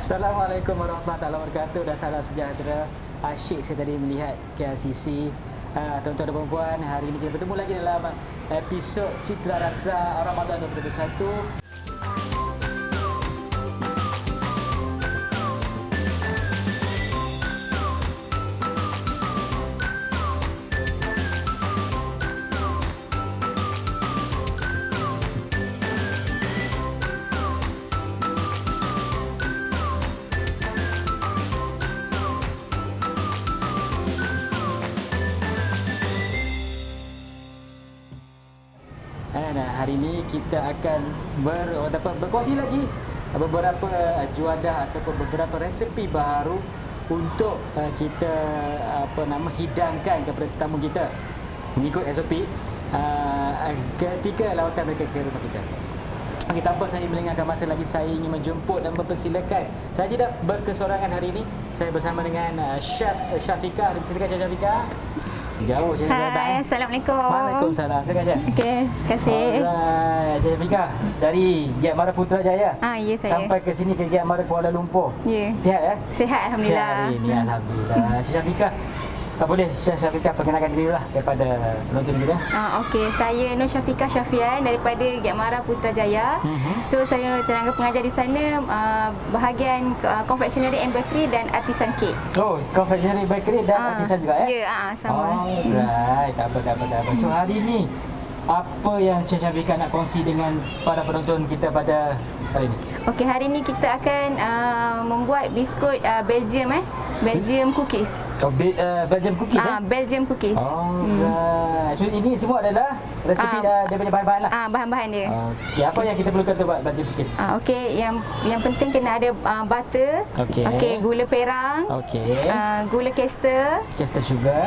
Assalamualaikum warahmatullahi wabarakatuh dan salam sejahtera. Asyik saya tadi melihat KLCC. Tuan-tuan dan puan-puan, hari ini kita bertemu lagi dalam episod Citra Rasa Ramadan 2021. Hari ini kita akan berkongsi lagi beberapa juadah ataupun beberapa resepi baru untuk kita hidangkan kepada tetamu kita mengikut SOP ketika lawatan mereka ke rumah kita. Okay, tanpa saya melengahkan masa lagi, saya ingin menjemput dan mempersilakan. Saya tidak berkesorangan hari ini. Saya bersama dengan Chef Syafiqah. Silakan Chef Syafiqah. Jauh je. Hai, Assalamualaikum. Waalaikumsalam. Silakan Chef. Okey, terima kasih. Alright, Chef Syafiqah dari Giat Mara Putrajaya. Ya saya. Sampai ke sini ke Giat Mara Kuala Lumpur. Ya. Sihat ya? Sihat alhamdulillah. Sihat hari ini alhamdulillah. Chef Syafiqah, boleh Chef Syafiqah perkenalkan diri dulu lah kepada penonton kita. Okey, saya Nur Syafiqah Syafian daripada Giat Mara Putrajaya. So saya tenaga pengajar di sana, bahagian confectionery and bakery dan artisan cake. Oh, confectionery bakery dan artisan juga ya? Ya, sama. Alright, tak apa. So hari ni apa yang Chef Syafiqah nak kongsi dengan para penonton kita pada hari ini? Okey, hari ini kita akan membuat biskut Belgium cookies. Belgium cookies Belgium cookies. Alright. So ini semua adalah resepi daripada bahan-bahan lah. Bahan-bahan dia. Okey, apa yang kita perlukan untuk buat Belgium cookies? Okey, yang penting kena ada butter. Okey, gula perang. Okey. Gula kester. Kester sugar.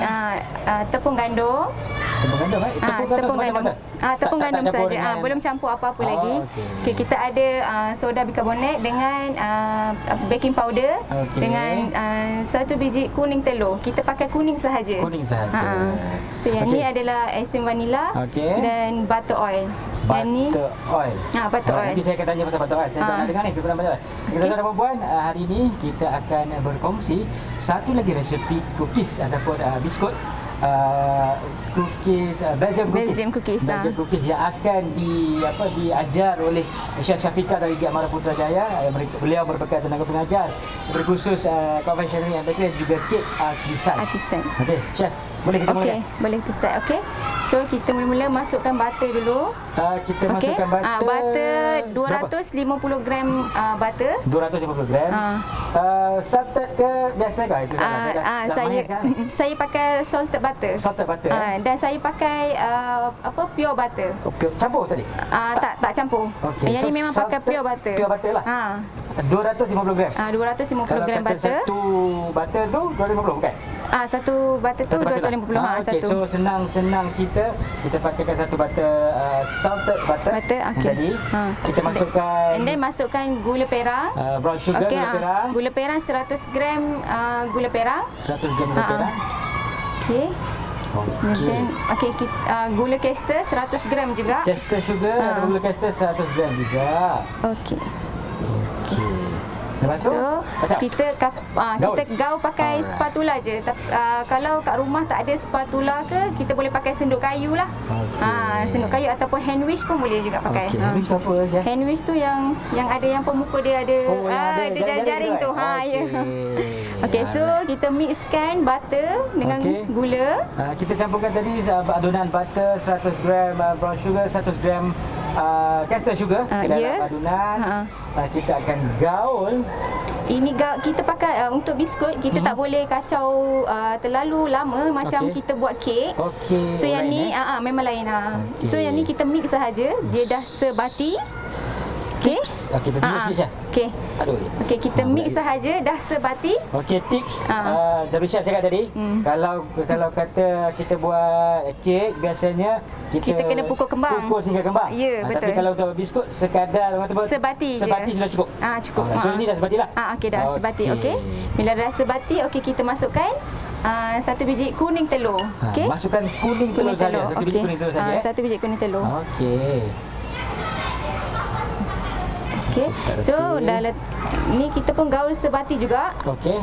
Tepung gandum. Tepung gandum tepung gandum. Tepung gandum saja. Belum campur apa-apa lagi. Okey, kita ada soda bikarbonat dengan baking powder dengan 1 biji kuning telur. Kita pakai kuning sahaja. Kuning sahaja. So yang ni adalah esen vanila dan butter oil. Butter oil. Butter oil. Nanti saya akan tanya pasal butter oil. Saya tak nak dengar ni kebenaran butter oil. Tuan-tuan dan puan, hari ini kita akan berkongsi satu lagi resepi cookies ataupun biskut cookies Belgium cookies yang akan diajar oleh Chef Syafiqah dari Giat Mara Putrajaya. Beliau merupakan tenaga pengajar berkhusus confectionery and bakery dan juga kek artisan. Okey, Chef, boleh kita mulakan? Boleh kita start. Okey. So kita mula-mula masukkan butter dulu. Kita masukkan butter. Butter 250 gram butter. 250 gram. Salted ke biasa ke? Itu Saya pakai salted butter. Salted butter. Dan saya pakai pure butter. Campur tadi? Tak campur. Yang ni memang pakai pure butter. Pure butter lah. 250 gram. 250 gram butter. Satu butter tu 250 bukan? Satu butter tu 250. Okey, so senang kita pakaikan satu butter salted butter. Jadi kita masukkan and then masukkan gula perang. Brown sugar, gula perang. Gula perang 100 gram gula perang. 100 gram gula perang. Okey. Gula kester 100 gram juga. Kester sugar, gula kester 100 gram juga. Okey. Lepas tu, kita gaul pakai spatula je. Kalau kat rumah tak ada spatula ke, kita boleh pakai senduk kayu lah. Senduk kayu ataupun hand wish pun boleh juga pakai. Hand wish tu apa je? Hand wish tu yang ada yang pemuka dia ada jaring tu. Okey, so kita mixkan butter dengan gula. Kita campurkan tadi adunan butter 100 gram, brown sugar 100 gram, caster sugar ke dalam adunan. Kita akan gaul. Ini kita pakai untuk biskut, kita tak boleh kacau terlalu lama macam kita buat kek. So yang ni memang lain. So yang ni kita mix sahaja, dia dah sebati. Okey. Kita tunggu sikit je. Okey. Okey, kita mix sahaja dah sebati. Okey, tips dari Chef cakap tadi, kalau kata kita buat kek, biasanya kita kena pukul kembang. Pukul sehingga kembang. Ya, betul. Tapi kalau untuk biskut sekadar sebati sudah cukup. Cukup. So ini dah sebati lah. Okey, dah sebati. Okey. Bila dah sebati, kita masukkan 1 biji kuning telur. Okey. Masukkan kuning telur saja. 1 biji kuning telur saja. 1 biji kuning telur. Okey. Okey. So ni kita pun gaul sebati juga. Okey.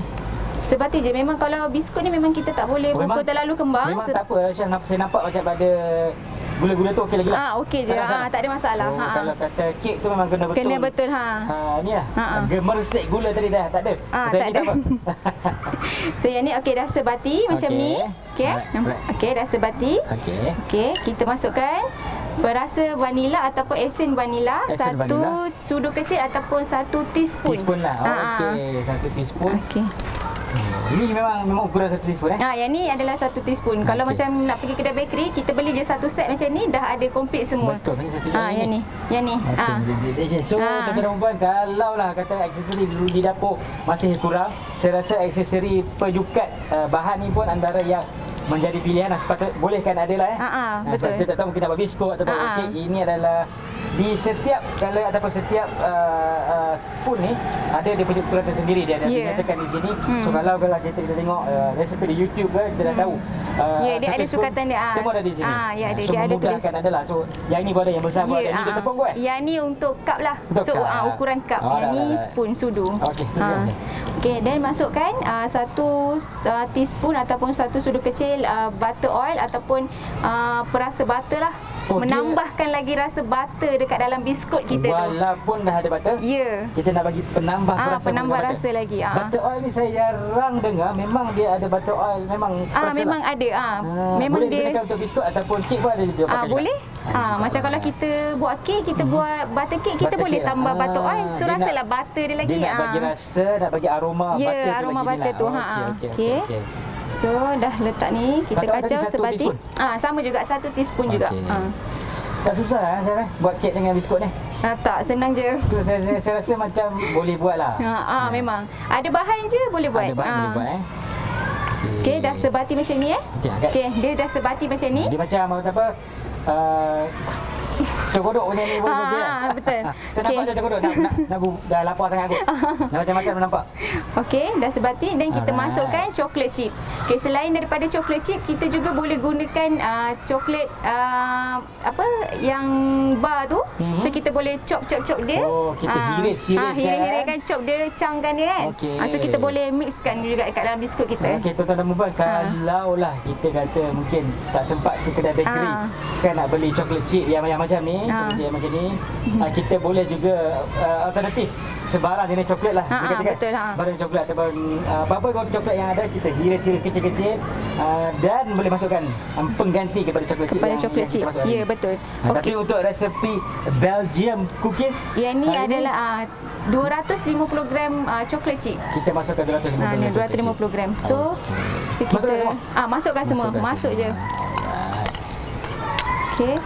Sebati je. Memang kalau biskut ni memang kita tak boleh pukul terlalu kembang. Memang tak apa. Saya nampak macam ada gula-gula tu okey lagi lah. Okey je. Tak ada masalah. Kalau kata kek tu memang kena betul. Kena betul ni lah. Gemersik gula tadi dah tak ada. Tak ada. So yang ni okey dah sebati macam ni. Okey. Okey dah sebati. Okey, kita masukkan perasa vanila ataupun esen vanila, satu sudu kecil ataupun 1 teaspoon. Teaspoon lah. Okey, 1 teaspoon. Okey. Ini memang ukuran 1 teaspoon yang ni adalah 1 teaspoon. Kalau macam nak pergi kedai bakery, kita beli je satu set macam ni dah ada komplit semua. Betul, ini satu yang ni. So, tuan-tuan dan puan, kalau lah kata aksesori di dapur masih kurang, saya rasa aksesori penyukat bahan ni pun antara yang menjadi pilihan lah. Sepatutnya bolehkan ada lah betul. Kita tak tahu mungkin nak buat biskut atau kek. Ini adalah di setiap color ataupun setiap spoon ni ada dia punya ukuran tersendiri, dia ada dinyatakan di sini. So kalau kita tengok resipi di YouTube kita dah tahu. Dia ada sukatan dia. Semua ada di sini. Ada, so dia ada tulis. Adalah. So yang ni pun ada yang besar pun ada. Yang ni tepung pun. Yang ni untuk cup lah. So ukuran cup. Yang ni spoon sudu. Okey, dan masukkan 1 teaspoon ataupun 1 sudu kecil butter oil ataupun perasa butter lah. Menambahkan lagi rasa butter dekat dalam biskut kita walaupun dah ada butter, kita nak bagi penambah rasa lagi. Butter oil ni saya jarang dengar. Memang dia ada butter oil, memang ada. Memang boleh dia digunakan untuk biskut ataupun kek pun ada dia pakai. Boleh. Macam kalau kita buat kek, kita buat butter cake, kita boleh tambah butter oil. So rasalah butter dia lagi. Dia nak bagi rasa, nak bagi aroma butter tu. Aroma butter tu. Okey. So dah letak ni, kita kacau sebati. Sama juga 1 teaspoon juga. Tak susah saya buat kek dengan biskut ni. Tak, senang je. Saya rasa macam boleh buat lah. Memang. Ada bahan je boleh buat. Ada bahan boleh buat Okey, dah sebati macam ni Okey, dia dah sebati macam ni. Dia macam apa? Cokodok punya ni boleh betul. Saya nampak cokodok dah lapar sangat aku. Macam-macam nampak. Okey, dah sebati dan kita masukkan coklat chip. Okey, selain daripada coklat chip, kita juga boleh gunakan coklat yang bar tu. So kita boleh chop dia. Kita hiris-hiriskan, chop dia, cangkan dia kan. So kita boleh mixkan juga dekat dalam biskut kita. Okey, tuan-tuan dan puan, kalau lah kita kata mungkin tak sempat ke kedai bakery kan nak beli coklat chip yang macam ni, macam ni, kita boleh juga alternatif sebarang jenis coklat lah. Betul. Sebarang coklat ataupun apa-apa coklat yang ada, kita hiris-hiris kecil-kecil dan boleh masukkan pengganti kepada coklat chip. Ya, betul. Tapi untuk resepi Belgium cookies, yang ni adalah 250 gram coklat chip. Kita masukkan 250 gram. So kita masukkan semua. Masuk je. Okey.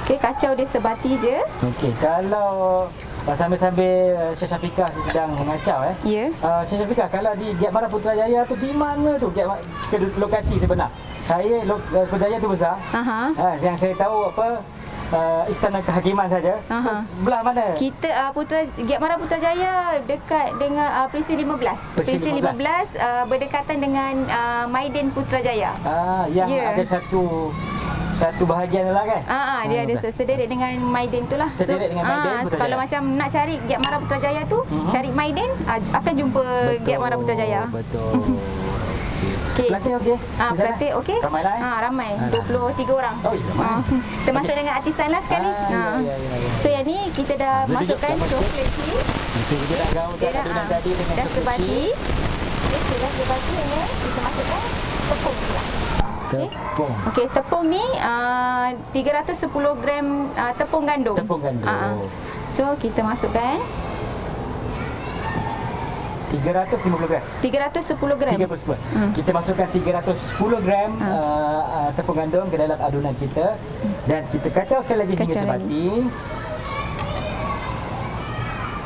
Okey, kacau dia sebati je. Okey, kalau sambil-sambil Chef Syafiqah sedang mengacau Chef Syafiqah, kalau di Giat Mara Putrajaya tu di mana tu lokasi sebenar? Saya Putrajaya tu besar. Yang saya tahu Istana Kehakiman saja. Belah mana? Kita Giat Mara Putrajaya dekat dengan Presiden 15. Presiden 15 berdekatan dengan Maiden Putrajaya. Yang ada satu bahagian lah kan? Dia ada sederek dengan Maiden tu lah. Sederek dengan Maiden Putrajaya. Kalau macam nak cari Giat Mara Putrajaya tu, cari Maiden, akan jumpa Giat Mara Putrajaya. Betul. Pelatih okey? Pelatih okey? Ramai lah ramai. 23 orang. Termasuk dengan artisan lah sekali. So yang ni kita dah masukkan coklat chip. Kita dah gaul adunan tadi dengan dah sebati. Okey, dah sebati ni kita masukkan tepung pula. Okey, tepung ni 310 gram tepung gandum. So kita masukkan 350 gram. 310 gram. 310. Kita masukkan 310 gram tepung gandum ke dalam adunan kita dan kita kacau sekali lagi hingga sebati.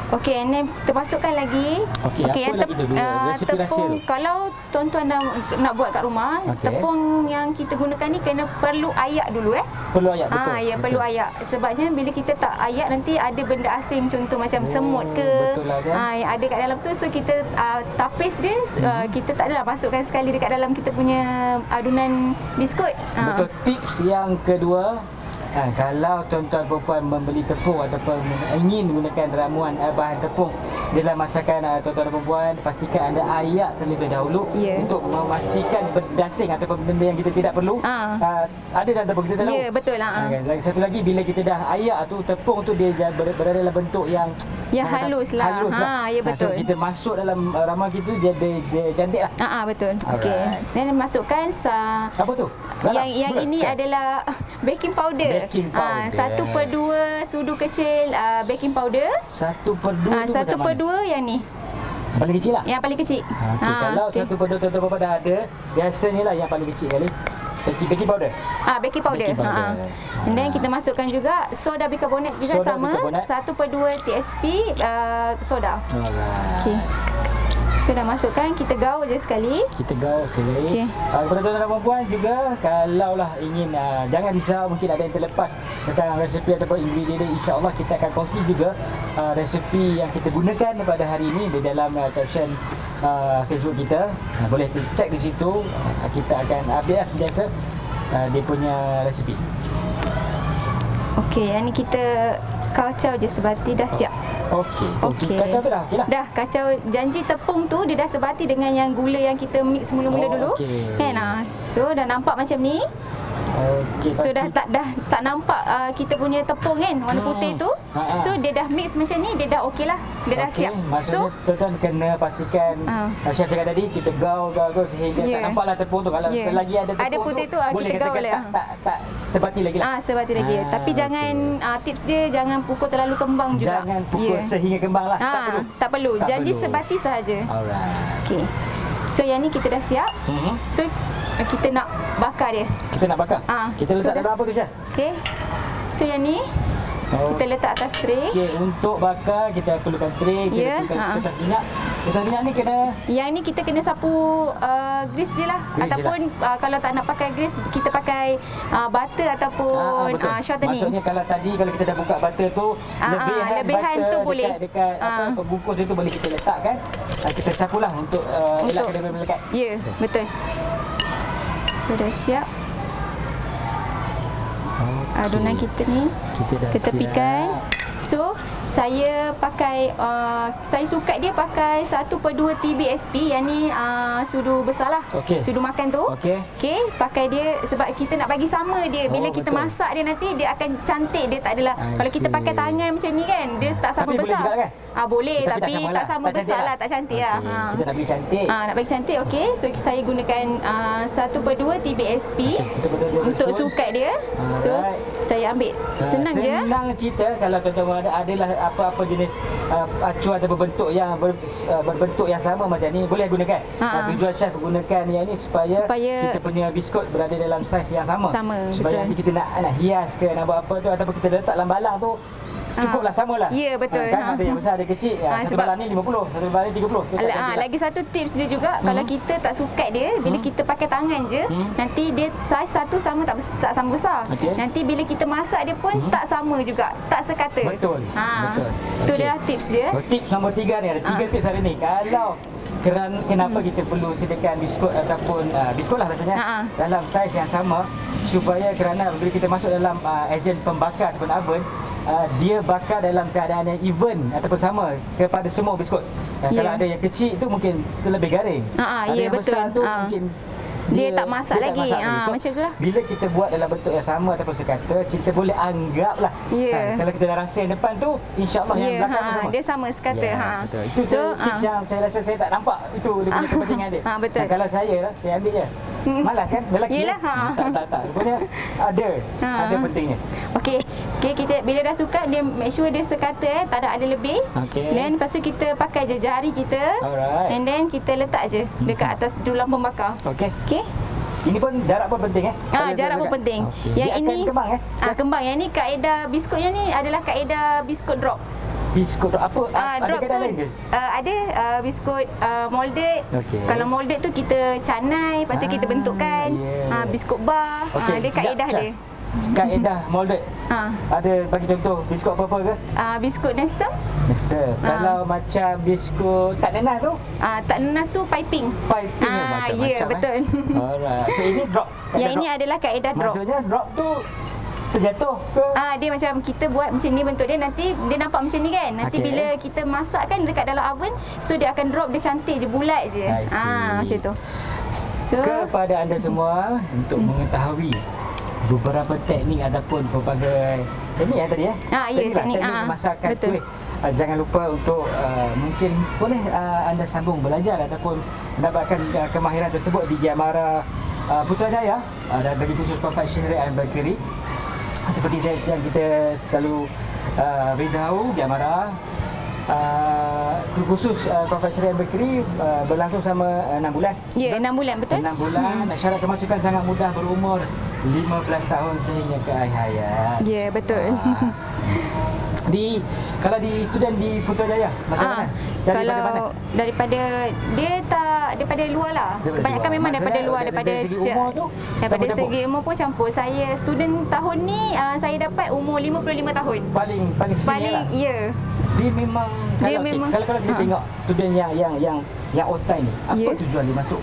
Okey, ini kita masukkan lagi. Okey, yang tepung kalau tuan-tuan nak buat kat rumah, tepung yang kita gunakan ni perlu ayak dulu Perlu ayak, betul. Ya, perlu ayak. Sebabnya bila kita tak ayak nanti ada benda asing contoh macam semut ke. Yang ada kat dalam tu, so kita tapis dia, kita tak adalah masukkan sekali dekat dalam kita punya adunan biskut. Betul. Tips yang kedua, kalau tuan-tuan perempuan membeli tepung ataupun ingin menggunakan ramuan bahan tepung dalam masakan tuan-tuan dan perempuan, pastikan anda ayak terlebih dahulu untuk memastikan berdasing ataupun benda yang kita tidak perlu ada dalam tepung kita tahu. Ya, betul lah. Satu lagi, bila kita dah ayak tu, tepung tu dia berada dalam bentuk yang halus lah. Ya, betul. So kita masuk dalam ramuan kita dia cantik lah. Betul. Okey. Dan masukkan apa tu? Yang ini adalah baking powder. 1/2 sudu kecil baking powder. 1/2 1/2 yang ni. Paling kecil lah? Yang paling kecil. Kalau 1/2 tuan-tuan dah ada, biasanya lah yang paling kecil kali. Baking powder. Baking powder. And then kita masukkan juga soda bikarbonat juga sama. 1/2 TSP soda. Okey. So dah masukkan, kita gaul je sekali. Kepada tuan-tuan dan puan juga, kalaulah ingin jangan risau, mungkin ada yang terlepas tentang resepi ataupun ingredient dia, insya-Allah kita akan kongsi juga resepi yang kita gunakan pada hari ini di dalam caption Facebook kita. Boleh cek di situ. Kita akan update sentiasa dia punya resepi. Okey, yang ni kita kacau je sebati dah siap. Okey. Kacau tu dah okey lah. Dah kacau, janji tepung tu dia dah sebati dengan yang gula yang kita mix mula-mula dulu. Kan? So dah nampak macam ni. So dah tak nampak kita punya tepung kan warna putih tu. So dia dah mix macam ni, dia dah okey lah. Dia dah siap. Maksudnya tuan-tuan kena pastikan chef cakap tadi, kita gaul sehingga tak nampaklah tepung tu. Kalau selagi ada tepung putih tu, boleh kita gaul tak sebati lagi lah. Sebati lagi. Tapi jangan tips dia, jangan pukul terlalu kembang juga. Jangan pukul sehingga kembang lah. Tak perlu. Janji sebati sahaja. Alright. Okey. So yang ni kita dah siap. So kita nak bakar dia. Kita nak bakar? Kita letak dalam apa tu, Chef? Okey. So yang ni kita letak atas tray. Okey, untuk bakar kita perlukan tray, kita perlukan kertas minyak. Kertas minyak ni kena, yang ni kita kena sapu grease dia lah. Ataupun kalau tak nak pakai grease, kita pakai butter ataupun shortening. Maksudnya kalau tadi kalau kita dah buka butter tu, lebihan tu boleh dekat bungkus itu boleh kita letakkan. Kita sapulah untuk elakkan dia melekat. Ya, betul. So dah siap. Adunan kita ni kita tepikan. So saya pakai saya suka dia pakai 1/2 TBSP, yang ni sudu besar lah. Sudu makan tu. Okey, pakai dia sebab kita nak bagi sama dia. Bila kita masak dia nanti dia akan cantik. Dia tak adalah kalau kita pakai tangan macam ni kan, dia tak sama besar. Boleh tapi tak sama besar lah, tak cantik lah. Kita nak bagi cantik. Nak bagi cantik. Okey, so saya gunakan 1/2 TBSP untuk sukat dia. So saya ambil senang je. Senang cerita kalau tuan-tuan adalah apa-apa jenis acuan atau berbentuk yang berbentuk yang sama macam ni, boleh gunakan. Tujuan chef gunakan yang ni supaya kita punya biskut berada dalam saiz yang sama. Supaya nanti kita nak hias ke nak buat apa tu ataupun kita letak dalam balang tu cukuplah samalah. Ya, betul. Kan ada yang besar ada kecil. Satu balang ni 50, satu balang ni 30. Lagi satu tips dia juga, kalau kita tak sukat dia, bila kita pakai tangan je, nanti dia saiz satu sama tak sama besar. Nanti bila kita masak dia pun tak sama juga, tak sekata. Betul. Itu dia tips dia. Tips nombor 3 ni, ada 3 tips hari ni. Kalau kenapa kita perlu sediakan biskut ataupun biskut lah rasanya dalam saiz yang sama, supaya kerana bila kita masuk dalam ejen pembakar ataupun oven, dia bakar dalam keadaan yang even ataupun sama kepada semua biskut. Kalau ada yang kecil tu mungkin lebih garing. Ada yang besar tu mungkin dia tak masak lagi. So, macam tu lah. Bila kita buat dalam bentuk yang sama ataupun sekata, kita boleh anggap lah. Kalau kita dah rasa yang depan tu, insya-Allah yang belakang sama. Dia sama sekata. Betul. Itu tips yang saya rasa saya tak nampak itu dia punya kepentingan dia. Betul. Kalau saya ambil je. Malas kan? Lelaki. Tak. Rupanya ada pentingnya. Okey, kita bila dah suka dia make sure dia sekata tak ada lebih. Then lepas tu kita pakai je jari kita. And then kita letak je dekat atas dulang pembakar. Okey. Ini pun jarak pun penting jarak pun penting. Yang dia ini akan kembang kembang. Yang ni kaedah biskut yang ni adalah kaedah biskut drop. Biskut apa? Ada kaedah lain ke? Ada biskut molded. Kalau molded tu kita canai, lepas tu kita bentukkan. Biskut bar. Dia kaedah dia. Kaedah molded. Ada bagi contoh biskut apa-apa ke? Biskut Nestem. Kalau macam biskut tak nenas tu? Tak nenas tu piping. Macam-macam. Betul. Alright. So ini drop. Yang ini adalah kaedah drop. Maksudnya drop tu terjatuh ke? Dia macam kita buat macam ni bentuk dia, nanti dia nampak macam ni kan. Nanti bila kita masak kan dekat dalam oven, so dia akan drop, dia cantik je, bulat je. Macam tu. So kepada anda semua untuk mengetahui beberapa teknik ataupun pelbagai teknik tadi teknik masakan kuih. Jangan lupa untuk mungkin boleh anda sambung belajar ataupun mendapatkan kemahiran tersebut di Giamara Putrajaya dan bagi khusus confectionery and bakery. Seperti yang kita selalu beritahu, Giamara khusus confectionery and bakery berlangsung selama 6 bulan. Ya, 6 bulan, betul. 6 bulan. Syarat kemasukan sangat mudah, berumur 15 tahun sehingga ke akhir hayat. Ya, betul. Kalau di student di Putrajaya macam mana? Daripada mana? Daripada luar lah. Kebanyakan memang daripada luar, daripada segi umur tu. Daripada segi umur pun campur. Saya student tahun ni saya dapat umur 55 tahun. Paling senior lah. Ya. Dia memang kalau kita tengok student yang otai ni, apa tujuan dia masuk?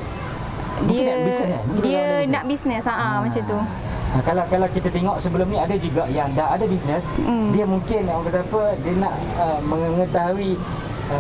Dia nak bisnes macam tu. Kalau kita tengok sebelum ni ada juga yang dah ada bisnes, dia mungkin orang kata apa, dia nak mengetahui.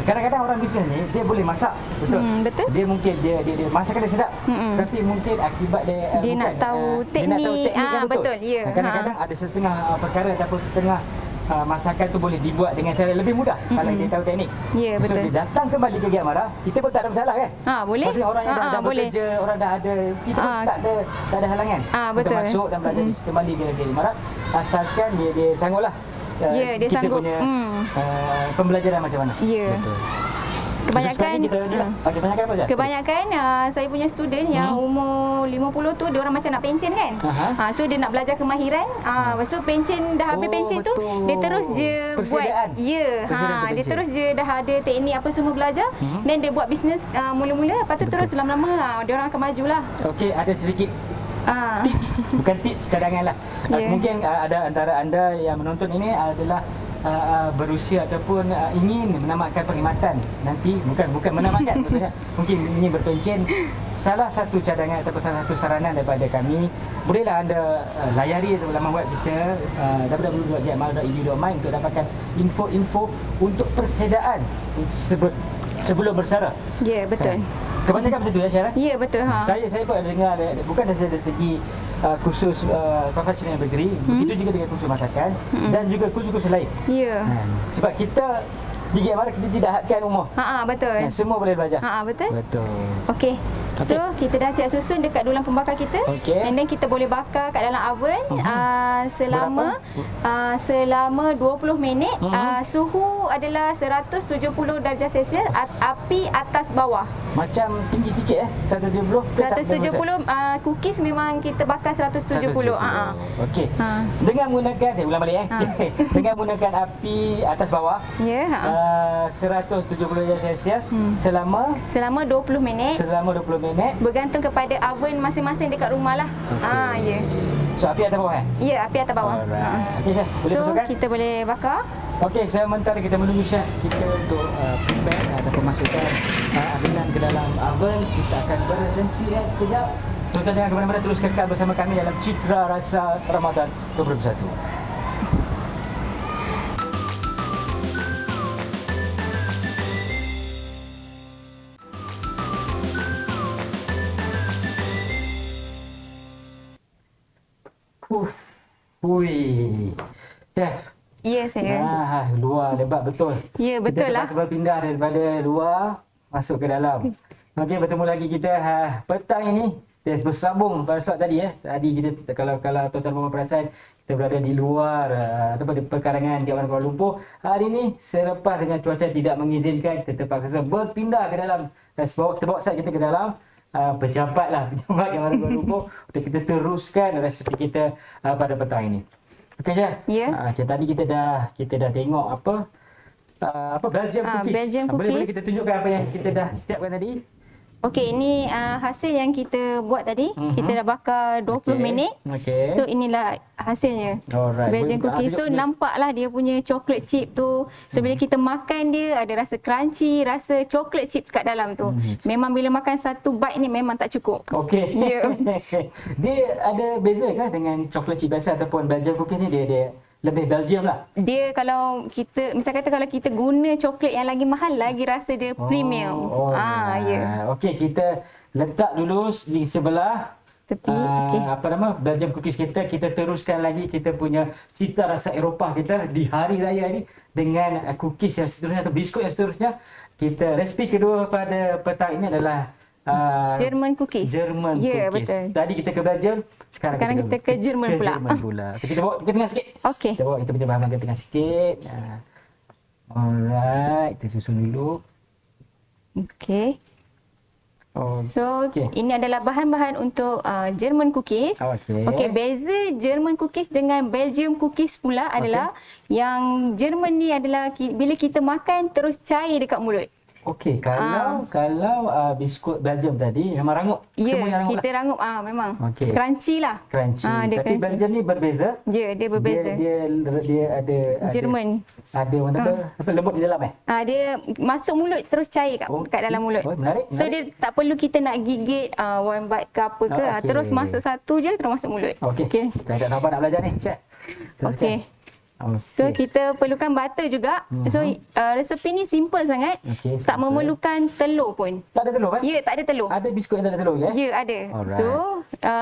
Kadang-kadang orang bisnes ni dia boleh masak, betul. Betul. Dia mungkin dia masakan dia sedap, tapi mungkin akibat dia nak tahu teknik. Betul. Ya. Kadang-kadang ada setengah perkara ataupun setengah masakan tu boleh dibuat dengan cara lebih mudah kalau dia tahu teknik. Ya, betul. So dia datang kembali ke Giamara, kita pun tak ada masalah kan? Boleh. Maksudnya orang yang dah bekerja, orang dah ada, kita pun tak ada halangan untuk masuk dan belajar kembali ke Giamara, asalkan dia sangguplah. Dia kita sanggup punya pembelajaran macam mana. Ya. Kebanyakan saya punya student yang umur 50 tu, dia orang macam nak pencen kan. So dia nak belajar kemahiran. Lepas tu pencen, dah habis pencen tu, dia terus je buat. Dia terus je dah ada teknik apa semua belajar, then dia buat bisnes mula-mula, lepas tu terus lama-lama dia orang akan majulah. Okey, ada sedikit tips, bukan tips, cadangan lah. Mungkin ada antara anda yang menonton ini adalah berusia ataupun ingin menamatkan perkhidmatan nanti, bukan menamatkan maksudnya mungkin ingin berpencen. Salah satu cadangan ataupun salah satu saranan daripada kami, bolehlah anda layari laman web kita www.giamara.edu.my untuk dapatkan info-info untuk persediaan sebelum bersara. Ya, betul. Kebanyakan betul ya, Syarah? Ya, betul. Saya pun ada dengar, bukan dari segi kursus confectionery and bakery, begitu juga dengan kursus masakan dan juga kursus-kursus lain. Ya. Sebab kita di Giamara kita tidak hadkan umur. Betul. Semua boleh belajar. Betul. Betul. Okey. So kita dah siap susun dekat dulang pembakar kita. And then kita boleh bakar kat dalam oven selama 20 minit. Suhu adalah 170 darjah Celsius, api atas bawah. Macam tinggi sikit 170. 170 cookies memang kita bakar 170. Okey. Dengan menggunakan saya ulang balik dengan menggunakan api atas bawah. 170 darjah Celsius selama 20 minit. Bergantung kepada oven masing-masing dekat rumah lah. So api atas bawah Ya, api atas bawah. Okey, Chef, boleh masukkan? Kita boleh bakar. Okey, sementara kita menunggu chef kita untuk prepare ataupun masukkan adonan ke dalam oven, kita akan berhenti sekejap. Tuan-tuan jangan ke mana-mana, terus kekal bersama kami dalam Citra Rasa Ramadan 2021. Chef. Ya, saya. Luar lebat betul. Ya, betul lah. Kita berpindah daripada luar masuk ke dalam. Okey, bertemu lagi kita petang ini. Kita bersambung pada sebab tadi Tadi kita kalau tuan-tuan perasan, kita berada di luar ataupun di perkarangan di Kuala Lumpur. Hari ini selepas dengan cuaca tidak mengizinkan, kita terpaksa berpindah ke dalam. Kita bawa set kita ke dalam. Pejabat yang ada Kuala Lumpur untuk kita teruskan resepi kita pada petang ini. Okey, Chef. Macam tadi kita dah tengok apa Belgian cookies. Belgian Boleh cookies. kita tunjukkan apa yang kita dah siapkan tadi? Okey, ini hasil yang kita buat tadi. Kita dah bakar 20 minit. So inilah hasilnya. Alright. Belgian cookie. So nampaklah dia punya chocolate chip tu. So bila kita makan dia ada rasa crunchy, rasa chocolate chip kat dalam tu. Memang bila makan satu bite ni memang tak cukup. Okey. Ya. Dia ada beza kah dengan chocolate chip biasa ataupun Belgian cookies ni dia lebih Belgium lah? Dia kalau kita, misal kata kalau kita guna coklat yang lagi mahal, lagi rasa dia premium. Ya. Okey, kita letak dulu di sebelah tepi. Apa nama Belgium cookies kita teruskan lagi kita punya cita rasa Eropah kita di hari raya ni dengan cookies yang seterusnya atau biskut yang seterusnya. Kita resipi kedua pada petang ini adalah German cookies. German Ya, cookies. betul. Tadi kita ke Belgium, sekarang kita ke Jerman pula. Jerman pula. So, kita bawa ke tengah sikit. Okey. Kita bawa kita punya bahan ke tengah sikit. Alright, kita susun dulu. Okey. So, Okey. ini adalah bahan-bahan untuk German cookies. Okey, beza German cookies dengan Belgium cookies pula adalah yang Jerman ni adalah bila kita makan terus cair dekat mulut. Okey, kalau biskut Belgium tadi memang rangup. Semuanya rangup. Kita rangup memang. Okey. Crunchy lah. Crunchy. Dia Tapi crunchy. Belgium ni berbeza. Ya, dia berbeza. Dia ada Jerman. Ada orang kata apa lembut di dalam Dia masuk mulut terus cair kat dalam mulut. Menarik. So dia tak perlu kita nak gigit one bite ke apa ke. Okey. Terus masuk satu je terus masuk mulut. Okey. Saya tak sabar nak belajar ni, Chef. Okey. So kita perlukan butter juga. So resepi ni simple sangat. Tak memerlukan telur pun. Tak ada telur kan? Ya, tak ada telur. Ada biskut yang tak ada telur ya? Ya, ada. Alright. So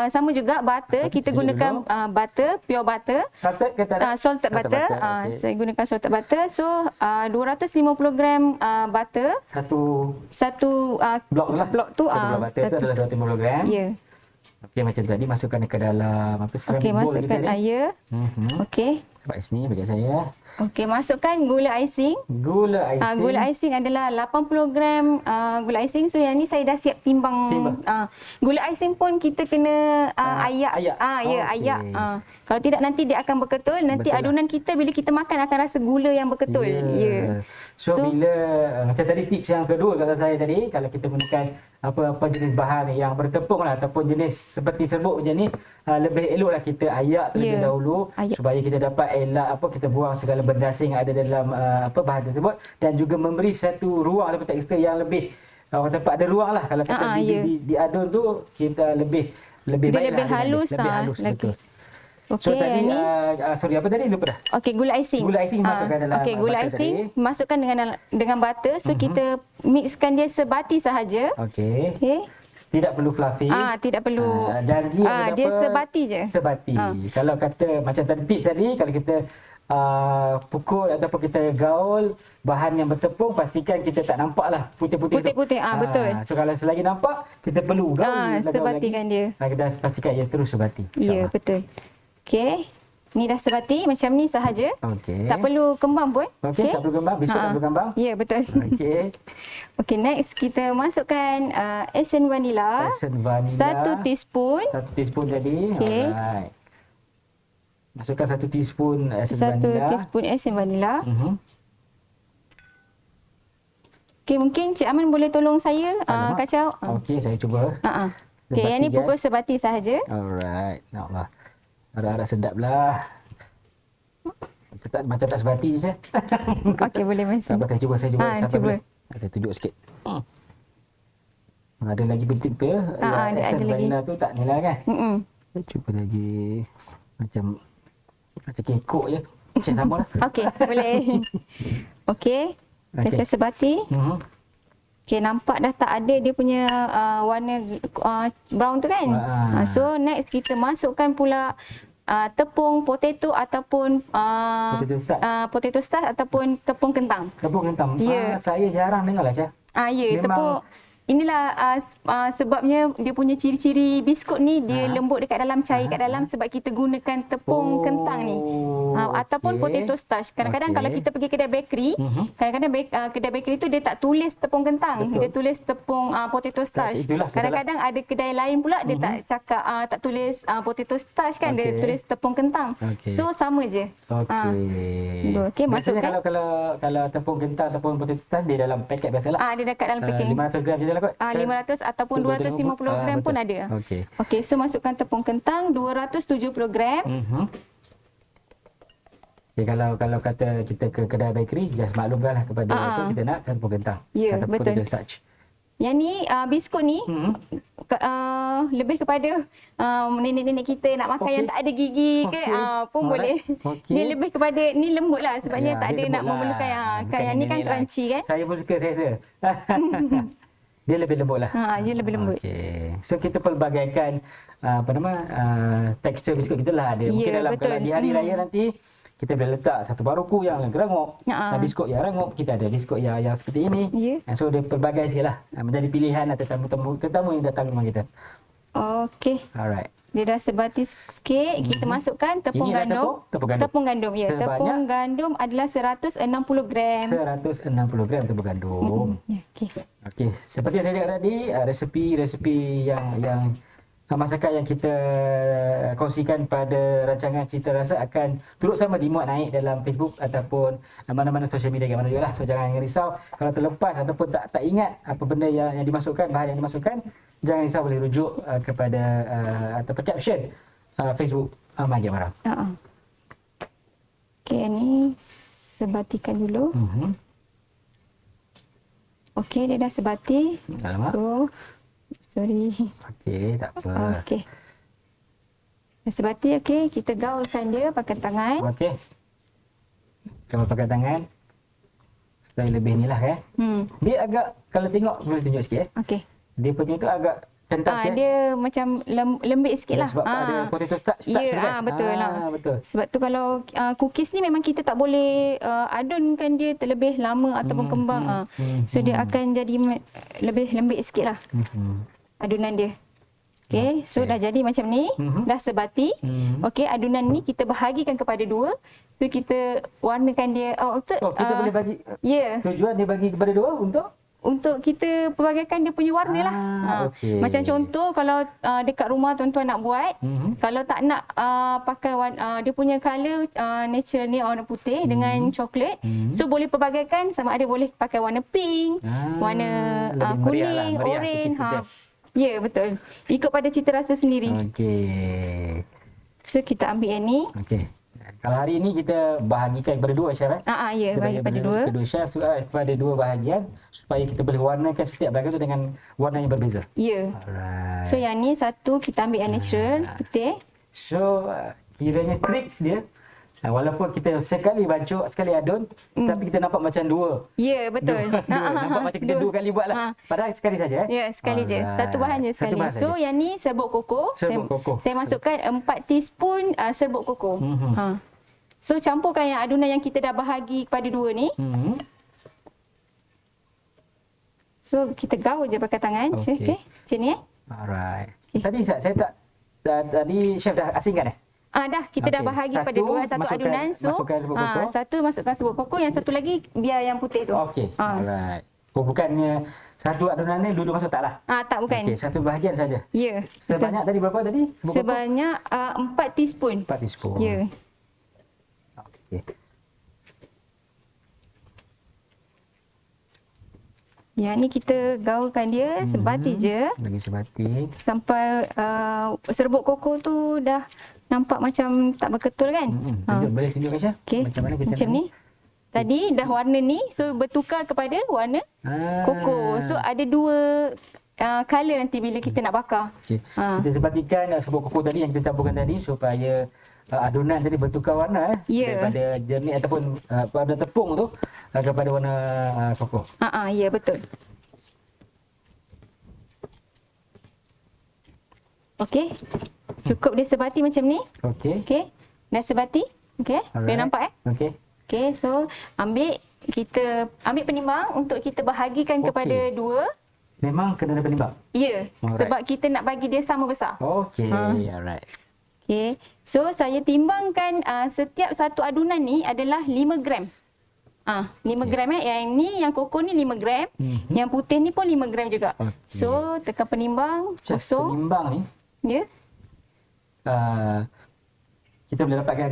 sama juga butter, kita gunakan butter, pure butter. Salted ke tak ada? Salted butter. Okay. Saya gunakan salted butter. So 250 gram butter. Satu blok lah. Blok tu Satu blok butter tu adalah 250 gram. Ya. Okey, macam tadi masukkan ke dalam ceramic bowl masukkan kita ni. air. Okey. Nampak sini bagi saya. Okey, masukkan gula icing. Gula icing. Gula icing adalah 80 gram gula icing. So yang ni saya dah siap timbang. Gula icing pun kita kena ayak. Ayak. Kalau tidak nanti dia akan berketul. Nanti adunan kita bila kita makan akan rasa gula yang berketul. So bila macam tadi tips yang kedua kata saya tadi, kalau kita gunakan apa-apa jenis bahan yang bertepung lah ataupun jenis seperti serbuk macam ni, lebih eloklah kita ayak terlebih dahulu supaya kita dapat elak kita buang segala benda asing yang ada dalam bahan tersebut dan juga memberi satu ruang ataupun tekstur yang lebih orang tempat ada ruang lah kalau kita diadun tu kita lebih baik lebih halus betul. Okey, so tadi ni sorry apa tadi lupa dah. Okey, gula icing. Gula icing masukkan dalam gula icing masukkan dengan butter. So kita mixkan dia sebati sahaja. Okey. Tidak perlu fluffy. Tidak perlu. Janji dia sebati je. Sebati. Kalau kata macam tadi tips tadi, kalau kita pukul ataupun kita gaul bahan yang bertepung, pastikan kita tak nampak lah putih-putih. Putih-putih, betul. So kalau selagi nampak, kita perlu gaul. Sebatikan dia. Dan pastikan ia terus sebati. Ya, betul. Okey. Ni dah sebati macam ni sahaja. Okey. Tak perlu kembang pun. Okey, tak perlu kembang. Biskut tak perlu kembang. Ya, betul. Okey. Okey, next kita masukkan esen vanila. 1 teaspoon. 1 teaspoon tadi. Okey. Alright. Masukkan 1 teaspoon esen vanila. 1 teaspoon esen vanila. Okey, mungkin Cik Aman boleh tolong saya kacau. Okey, saya cuba. Okey, yang ni pukul sebati sahaja. Alright. Nampak. Harap-harap sedap lah. Macam tak sebati je. Okey, boleh masuk. Sabar, saya cuba. Cuba. Saya tunjuk sikit. Ada lagi bintik ke? Ada lagi. Tu tak ni lah kan? Saya cuba lagi. Macam kekok je. Macam sama lah. Okey, boleh. Okey. Kacau sebati. Okey, nampak dah tak ada dia punya warna brown tu kan? So next kita masukkan pula tepung potato ataupun potato starch ataupun tepung kentang. Tepung kentang. Ya. Saya jarang dengar lah, Syah. Tepung. Inilah sebabnya dia punya ciri-ciri biskut ni dia lembut dekat dalam, cair kat dalam sebab kita gunakan tepung kentang ni. Ataupun potato starch. Kadang-kadang kalau kita pergi kedai bakery, kadang-kadang kedai bakery tu dia tak tulis tepung kentang, dia tulis tepung potato starch. Kadang-kadang ada kedai lain pula dia tak cakap tak tulis potato starch kan, dia tulis tepung kentang. So sama je. Okey, masukkan. Kalau tepung kentang ataupun potato starch dia dalam paket biasalah. Dia dekat dalam paket. 500 gram je dalam kot? 500 ataupun 250 gram pun ada. Okey. Okey, so masukkan tepung kentang 270 gram. Okay, kalau kata kita ke kedai bakery, just maklumkanlah kepada apa kita nak tepung kentang. Ya, ataupun betul. potato starch. Yang ni biskut ni lebih kepada nenek-nenek kita nak makan yang tak ada gigi ke pun boleh. Ni lebih kepada ni lembut lah sebabnya tak ada nak memerlukan yang ni kan crunchy kan. Saya pun suka saya. Dia lebih lembut lah. Dia lebih lembut. Okay. So kita pelbagaikan tekstur biskut kita lah ada. Mungkin dalam kalau di hari raya nanti kita boleh letak satu baruku yang rangup, biskut yang rangup, kita ada biskut yang seperti ini. So dia pelbagai sikit lah. Menjadi pilihan tetamu yang datang rumah kita. Okey. Alright. Dia dah sebati sikit, kita masukkan tepung gandum. Tepung gandum, ya. Tepung gandum adalah 160 gram. 160 gram tepung gandum. Okey. Seperti yang saya cakap tadi, resepi yang masakan yang kita kongsikan pada rancangan Cita Rasa akan turut sama dimuat naik dalam Facebook ataupun mana-mana social media yang mana juga lah. So jangan risau kalau terlepas ataupun tak ingat apa benda yang dimasukkan, bahan yang dimasukkan, jangan risau, boleh rujuk kepada ataupun caption Facebook Maggi Amara. Okey, ni sebatikan dulu. Okey, dia dah sebati. Alamak. Sorry. Okey, tak apa. Okey. Dah sebati, okey. Kita gaulkan dia pakai tangan. Okey. Kalau pakai tangan, supaya lebih ni lah kan. Dia agak, kalau tengok, boleh tunjuk sikit. Okey. Dia punya tu agak kental sikit. Dia macam lembik sikit lah. Sebab ada potato starch kan? Betul lah. Betul. Sebab tu kalau cookies ni memang kita tak boleh adunkan dia terlebih lama ataupun kembang. So dia akan jadi lebih lembik sikit lah. Adunan dia. Okey, so dah jadi macam ni, dah sebati. Okey, adunan ni kita bahagikan kepada dua. So kita warnakan dia. Kita boleh bagi. Tujuan dia bagi kepada dua untuk kita pelbagaikan dia punya warna lah. Macam contoh kalau dekat rumah tuan-tuan nak buat, kalau tak nak pakai dia punya colour natural ni warna putih dengan coklat, so boleh pelbagaikan sama ada boleh pakai warna pink, warna kuning, orange. Ya, betul. Ikut pada cita rasa sendiri. Okey. So kita ambil yang ni. Okey. Kalau hari ini kita bahagikan kepada dua chef kan? Ya, bagi kepada dua. Kedua chef kepada dua bahagian supaya kita boleh warnakan setiap bahagian tu dengan warna yang berbeza. Ya. Alright. So yang ni satu kita ambil yang natural putih. So kiranya triks dia walaupun kita sekali bacuk, sekali adun, tapi kita nampak macam dua. Ya, betul. Nampak macam kita dua kali buat lah. Padahal sekali saja. Ya, sekali je. Satu bahan je sekali. So yang ni serbuk koko. Saya masukkan 4 teaspoon serbuk koko. So campurkan yang adunan yang kita dah bahagi kepada dua ni. So kita gaul je pakai tangan. Okey. Macam ni Alright. Tadi saya tak tadi chef dah asingkan dah, kita dah bahagi pada dua, satu adunan. So satu masukkan serbuk koko, yang satu lagi biar yang putih tu. Okey. Alright. Bukannya satu adunan ni dua-dua masuk tak lah? Tak, bukan. Okey, satu bahagian saja. Ya. Sebanyak tadi berapa tadi? Sebanyak 4 teaspoon. 4 teaspoon. Ya. Okey. Yang ni kita gaulkan dia sebati je. Lagi sebati. Sampai serbuk koko tu dah nampak macam tak berketul kan? Boleh tunjukkan Syah? Okay. Macam mana kita macam ni. Tadi dah warna ni, so bertukar kepada warna koko. So ada dua colour nanti bila kita nak bakar. Okay. Kita sebatikan serbuk koko tadi yang kita campurkan tadi supaya adunan tadi bertukar warna daripada jernih ataupun pada tepung tu kepada warna koko. Ya, betul. Okey. Cukup dia sebati macam ni. Okey. Dah sebati. Okey. Boleh nampak Okey, so kita ambil penimbang untuk kita bahagikan kepada dua. Memang kena ada penimbang? Ya, sebab kita nak bagi dia sama besar. Okey, alright. Okey, so saya timbangkan setiap satu adunan ni adalah 5 gram. 5 gram Yang ni, yang koko ni 5 gram. Yang putih ni pun 5 gram juga. So, tekan penimbang, kosong. Penimbang ni? Ya. Kita boleh dapatkan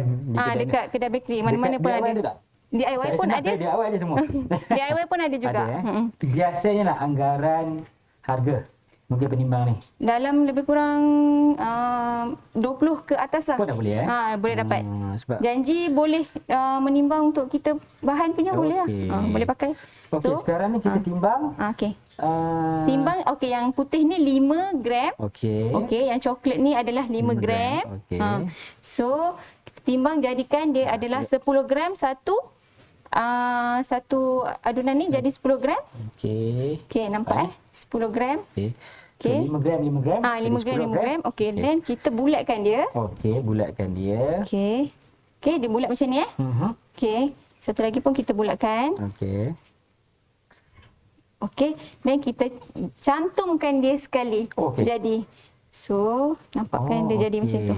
dekat kedai bakery. Mana-mana pun ada. DIY pun ada. DIY ada semua. DIY pun ada juga. Ada, Biasanya lah anggaran harga mungkin penimbang ni? Dalam lebih kurang 20 ke atas lah. Pun dah boleh Boleh dapat. Sebab Janji boleh menimbang untuk kita bahan punya boleh lah. Boleh pakai. okey, sekarang ni kita timbang. Okey. Timbang yang putih ni 5 gram. Okey, yang coklat ni adalah 5 gram. Okey. So kita timbang jadikan dia adalah 10 gram satu adunan ni jadi 10 gram. Okey, nampak 10 gram. Okay. So, 5 gram. 5 gram, 5 gram. Okey, then kita bulatkan dia. Okey, bulatkan dia. Okey, dia bulat macam ni Okey, satu lagi pun kita bulatkan. Okey, dan kita cantumkan dia sekali. Jadi, so nampakkan dia jadi macam tu.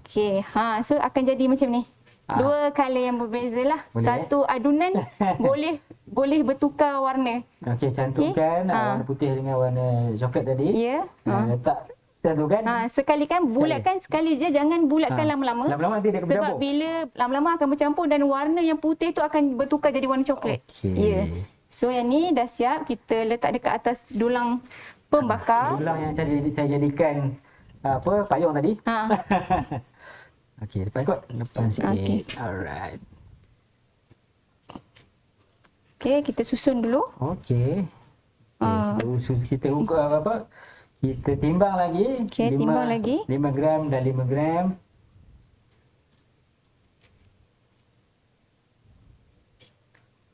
Okey, so akan jadi macam ni. Dua color yang berbeza lah. Satu adunan boleh bertukar warna. Okey, cantumkan warna putih dengan warna coklat tadi. Ya. Letak cantumkan. Sekali kan, bulatkan sekali je, jangan bulatkan lama-lama. Lama-lama nanti dia akan bercampur. Sebab bila lama-lama akan bercampur dan warna yang putih tu akan bertukar jadi warna coklat. Ya. So yang ni dah siap, kita letak dekat atas dulang pembakar. Dulang yang saya jadikan payung tadi. Okey, depan sikit. Alright. Okey, kita susun dulu. Okey. Kita kita timbang lagi. Okey, timbang lagi. 5 gram dan 5 gram.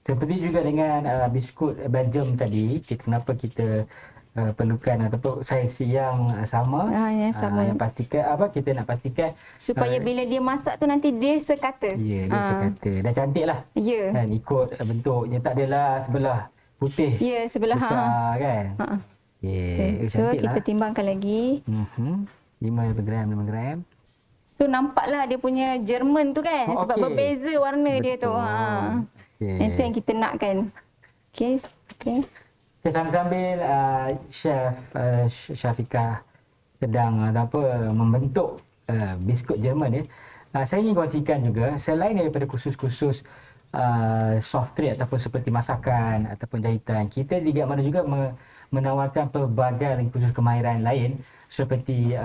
Seperti juga dengan biskut Belgium tadi, kenapa kita perlukan ataupun saiz yang sama. Yang sama. Yang pastikan kita nak pastikan supaya bila dia masak tu nanti dia sekata. Ya, dia sekata. Dah cantiklah. Ya. Kan ikut bentuknya, tak adalah sebelah putih. Ya, sebelah besar kan. Okay. So kita timbangkan lagi. 5 gram, 5 gram. So nampaklah dia punya Jerman tu kan, sebab berbeza warna dia tu. Itu yang kita nakkan. Okey. Sambil chef Syafiqah sedang membentuk biskut Jerman ni, saya ingin kongsikan juga, selain daripada khusus-khusus soft trade ataupun seperti masakan ataupun jahitan, kita di Giat Mara juga menawarkan pelbagai lagi khusus kemahiran lain seperti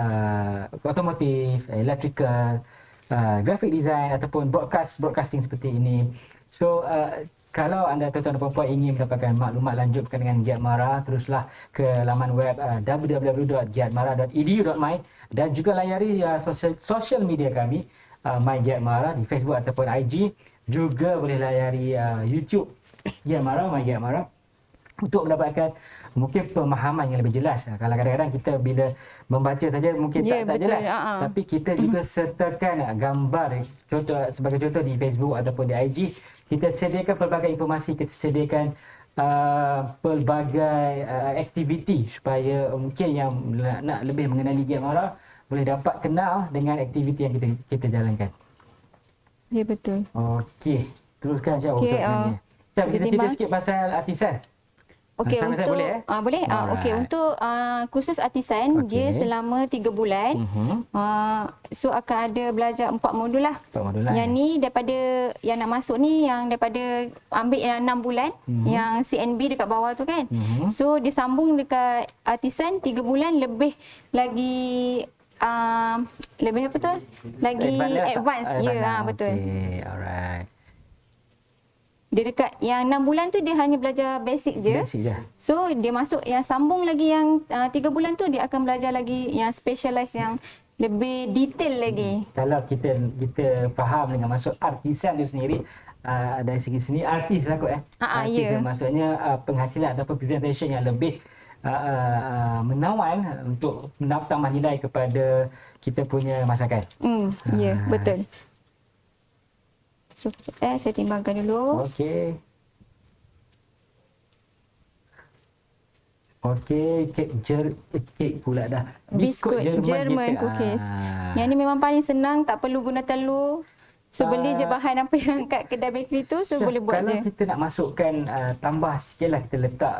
otomotif, electrical, graphic design ataupun broadcasting seperti ini. So kalau anda tuan-tuan dan puan-puan ingin mendapatkan maklumat lanjut berkaitan dengan Giat Mara, teruslah ke laman web www.giatmara.edu.my dan juga layari social media kami, My Giat Mara di Facebook ataupun IG. Juga boleh layari YouTube Giat Mara, My Giat Mara, untuk mendapatkan mungkin pemahaman yang lebih jelas. Kalau kadang-kadang kita bila membaca saja mungkin tak jelas, tapi kita juga sertakan gambar, sebagai contoh di Facebook ataupun di IG. Kita sediakan pelbagai informasi, kita sediakan pelbagai aktiviti supaya mungkin yang nak lebih mengenali Giat Mara boleh dapat kenal dengan aktiviti yang kita jalankan. Ya, betul. Okey, teruskan Syah. Syah, kita cerita sikit pasal artisan. Okey, untuk boleh. Okey, untuk khusus artisan, dia selama 3 bulan. So akan ada belajar 4 modul lah. 4 modul lah. Yang ni daripada yang nak masuk ni, yang daripada ambil yang 6 bulan, yang CNB dekat bawah tu kan. So dia sambung dekat artisan 3 bulan lebih lagi lebih apa tu? Lagi advance. Ya, betul. Okey, alright. Dia dekat yang 6 bulan tu dia hanya belajar basic je. So dia masuk yang sambung lagi yang 3 bulan tu dia akan belajar lagi yang specialize, yang lebih detail lagi. Kalau kita faham dengan masuk artisan itu sendiri, dari segi seni artis lah kot artis maksudnya penghasilan ataupun presentation yang lebih menawan untuk tambah nilai kepada kita punya masakan. Ya, betul. So, saya timbangkan dulu. Okey, kek pula dah. Biskut Jerman cookies. Yang ni memang paling senang, tak perlu guna telur. So beli je bahan apa yang kat kedai bakery tu, so boleh buat je. Kalau kita nak masukkan tambah sikitlah, kita letak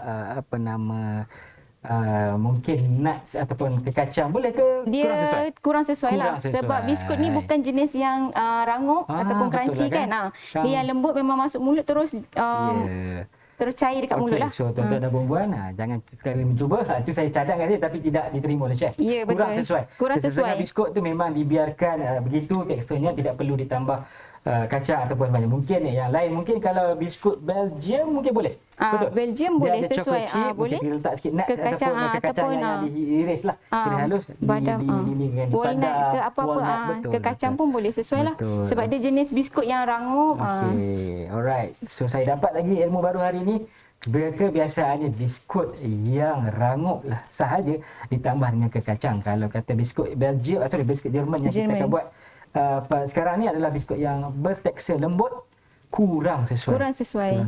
mungkin nuts ataupun kacang, boleh ke? Dia kurang sesuai lah. Sebab biskut ni bukan jenis yang rangup ataupun crunchy kan. Dia yang lembut, memang masuk mulut terus terus cair dekat mulut lah. So tuan-tuan dan puan-puan, jangan sekali mencuba. Itu saya cadangkan dia tapi tidak diterima oleh chef. Ya, betul. Kurang sesuai. Sesuai. Biskut tu memang dibiarkan begitu teksturnya, tidak perlu ditambah kacang ataupun banyak. Mungkin yang lain, mungkin kalau biskut Belgium mungkin boleh. Betul. Belgium Dia boleh ada sesuai. chocolate chip, Boleh. Kita letak sikit nuts Ke kacang, ataupun ke kacang yang diiris lah. Kena halus. Badam, walnut ke apa-apa. Ke kacang pun boleh sesuai lah. Sebab dia jenis biskut yang rangup. Okey, alright. So saya dapat lagi ilmu baru hari ini. Kebiasaannya biskut yang rangup lah sahaja ditambah dengan kekacang. Kalau kata biskut Belgium, biskut Jerman yang kita akan buat sekarang ni adalah biskut yang bertekstur lembut, kurang sesuai.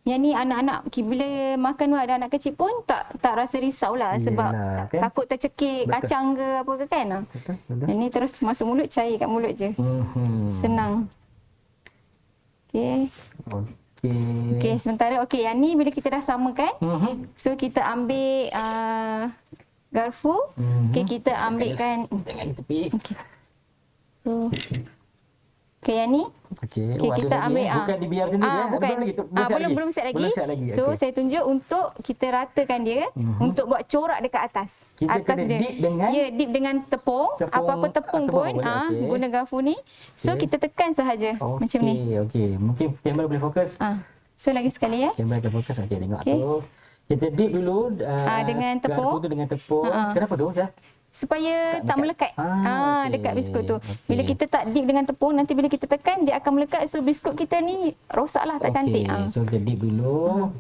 Yang ni anak-anak bila makan tu ada anak kecil pun tak rasa risau lah sebab takut tercekik kacang ke apa ke kan. Betul. Yang ni terus masuk mulut, cair kat mulut je. Senang. Okey, sementara yang ni bila kita dah samakan, so kita ambil garfu, kita ambilkan dengan tepi. So yang ni kita ambil bukan dibiar macam ni belum siap lagi. So saya tunjuk untuk kita ratakan dia untuk buat corak dekat atas. Kita kena dip dengan dip dengan tepung apa-apa tepung pun guna garfu ni. So kita tekan sahaja macam ni. Okey, mungkin kamera boleh fokus. So lagi sekali kamera akan fokus. Okey, tengok tu. Kita dip dulu dengan tepung. Garfu tu dengan tepung. Kenapa tu? Supaya tak melekat dekat biskut tu. Bila kita tak dip dengan tepung, nanti bila kita tekan dia akan melekat. So biskut kita ni rosaklah, tak cantik. So kita dip dulu.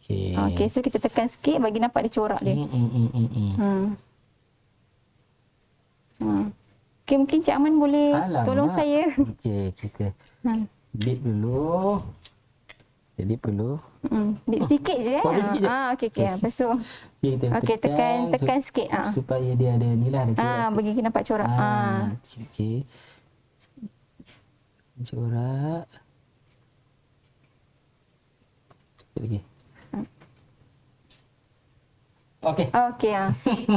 Okey, so kita tekan sikit bagi nampak dia corak dia. Okey, mungkin Cik Aman boleh tolong saya. Okey, kita dip dulu. Dip dulu. Dip sikit je. Okey. Lepas tu tekan sikit supaya dia ada ni lah, ada corak. Bagi kita nampak corak. Sikit. Corak. Sikit lagi. Okey.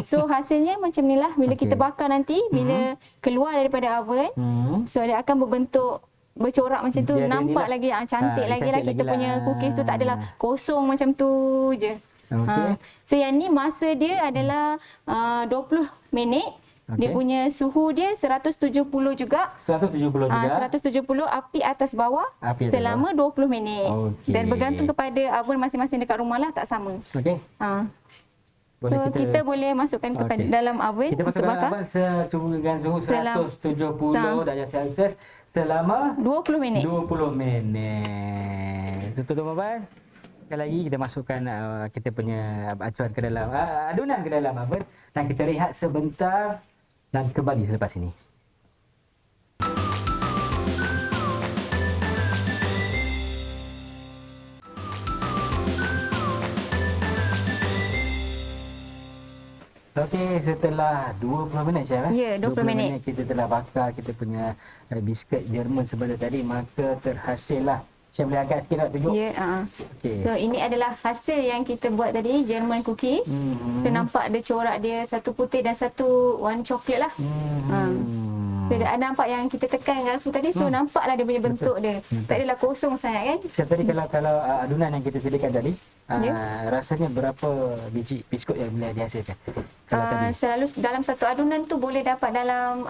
So hasilnya macam ni lah bila kita bakar nanti, bila keluar daripada oven, so dia akan berbentuk bercorak macam tu, nampak lagi cantik lagi lah kita punya cookies tu, tak adalah kosong macam tu je. So yang ni masa dia adalah 20 minit. Dia punya suhu dia 170 juga. 170 api atas bawah selama 20 minit. Dan bergantung kepada oven masing-masing dekat rumah lah, tak sama. So kita boleh masukkan kepada dalam oven untuk bakar. Suhu dengan suhu 170 darjah Celsius selama 20 minit. Tuan-tuan, sekali lagi kita masukkan kita punya acuan ke dalam adunan ke dalam oven dan kita rehat sebentar dan kembali selepas ini. Okey, setelah 20 minit Chef. Ya, 20 minit kita telah bakar kita punya biskut Jerman sebentar tadi, maka terhasillah. Chef boleh angkat sikit tak tunjuk? Ya, Okey. So ini adalah hasil yang kita buat tadi, German cookies. So nampak dia corak dia satu putih dan satu warna coklat lah. So ada nampak yang kita tekan garfu tadi, so nampaklah dia punya bentuk dia. Tak adalah kosong sangat kan? Chef, tadi kalau adunan yang kita sediakan tadi, rasanya berapa biji biskut yang boleh dihasilkan? Selalu dalam satu adunan tu boleh dapat dalam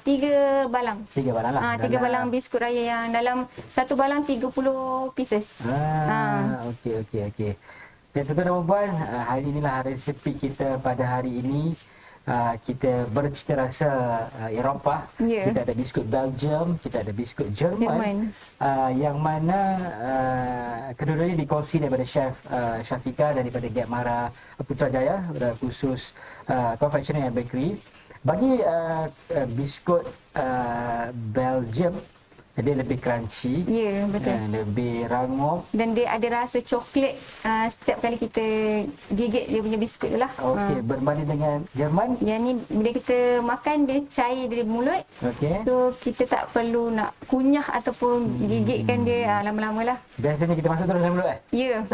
3 balang. 3 balang lah. 3 balang biskut raya yang dalam satu balang 30 pieces. Okey. Dan tuan-tuan dan puan, hari inilah resepi kita pada hari ini. Kita bercita rasa Eropah. Kita ada biskut Belgium, kita ada biskut Jerman. Yang mana kedua-duanya dikongsi daripada Chef Syafiqah daripada Gap Mara Putrajaya, khusus confectionery and bakery. Bagi biskut Belgium, dia lebih crunchy. Ya, betul. Lebih rangup. Dan dia ada rasa coklat setiap kali kita gigit dia punya biskut tu lah. Okey, berbanding dengan Jerman? Yang ni bila kita makan dia cair dari mulut. So kita tak perlu nak kunyah ataupun gigitkan dia lama-lama lah. Biasanya kita masuk terus dalam mulut Ya.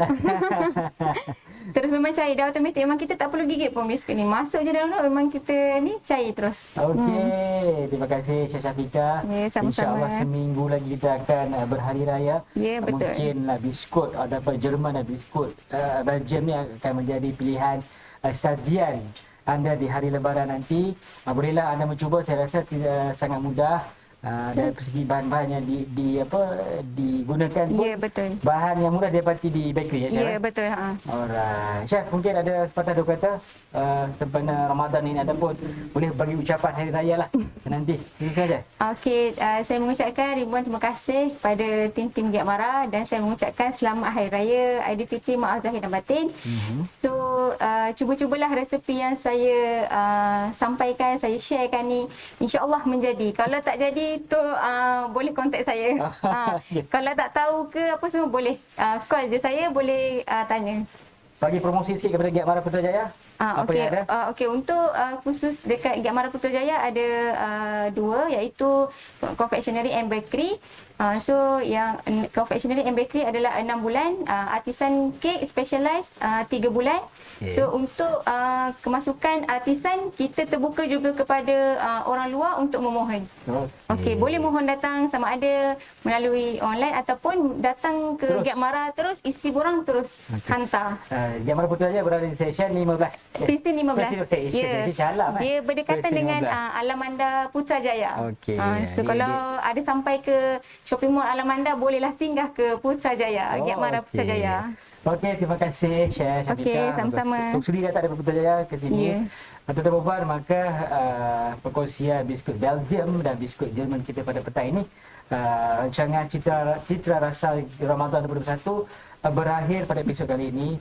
Terus memang cair dah automatik. Memang kita tak perlu gigit pun biskut ni. Masuk je dalam mulut memang kita ni cair terus. Okey, terima kasih Chef Syafiqah. Ya, sama-sama. InsyaAllah seminggu minggu lagi kita akan berhari raya. Ya, betul. Mungkinlah biskut dapat Jerman dan biskut Belgium ni akan menjadi pilihan sajian anda di hari lebaran nanti. Bolehlah anda mencuba, saya rasa tidak sangat mudah. Dari segi bahan-bahan yang digunakan pun betul. bahan yang mudah didapati di bakery ya, Chef? Ya, betul. Alright. Chef, mungkin ada sepatah dua kata sempena Ramadan ini ataupun boleh bagi ucapan hari raya lah nanti. Silakan je. Okey, saya mengucapkan ribuan terima kasih kepada tim-tim Giat Mara dan saya mengucapkan selamat Hari Raya Aidilfitri, maaf zahir dan batin. So, cuba-cubalah resepi yang saya sampaikan, saya sharekan ni, insya-Allah menjadi. Kalau tak jadi tu boleh kontak saya. Kalau tak tahu ke apa semua boleh call je saya, boleh tanya. Bagi promosi sikit kepada Giat Mara Putrajaya. Apa yang ada? Okey, untuk khusus dekat Giat Mara Putrajaya ada dua, iaitu confectionery and bakery. So yang confectionery and bakery adalah 6 bulan, artisan cake specialized 3 bulan. So untuk kemasukan artisan, kita terbuka juga kepada orang luar untuk memohon. Okey, boleh mohon datang sama ada melalui online ataupun datang ke Giat Mara terus, isi borang terus hantar. Giat Mara Putrajaya berada di seksyen 15. Presiden 15. Ya. Dia berdekatan dengan Alamanda Putrajaya. So kalau ada sampai ke shopping mall Alamanda, bolehlah singgah ke Putrajaya, Giat Mara Putrajaya. Okey, terima kasih Chef Syafiqah. Okey, sama-sama. Sudi datang dari Putrajaya ke sini. Tuan-tuan dan puan, maka perkongsian biskut Belgium dan biskut Jerman kita pada petang ini, rancangan Citra Rasa Ramadan 2021 berakhir pada episod kali ini.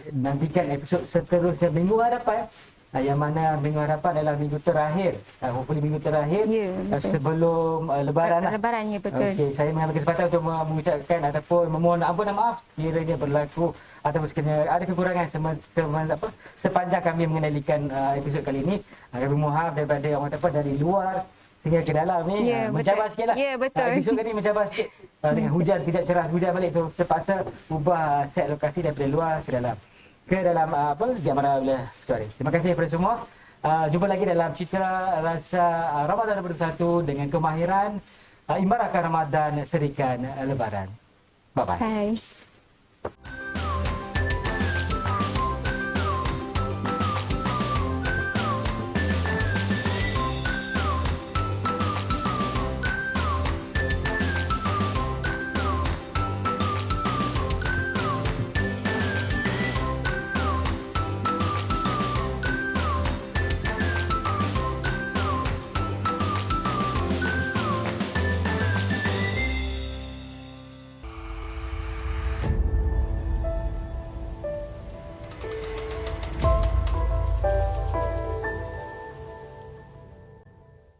Nantikan episod seterusnya minggu hadapan, yang mana minggu hadapan adalah minggu terakhir, hopefully minggu terakhir sebelum Lebaran lah. Lebaran, ya, betul. Okey, saya mengambil kesempatan untuk mengucapkan ataupun memohon ampun dan maaf sekiranya berlaku ataupun sekiranya ada kekurangan sepanjang kami mengendalikan episod kali ini. Kami mohon maaf daripada orang dari luar sehingga ke dalam ni mencabar sikitlah. Ya, betul. Episod ni mencabar sikit dengan hujan, kejap cerah, hujan balik, so terpaksa ubah set lokasi daripada luar ke dalam Giat Mara. Terima kasih kepada semua. Jumpa lagi dalam Citra Rasa Ramadan 2021 dengan kemahiran imbarakan Ramadan serikan Lebaran. Bye bye. Bye.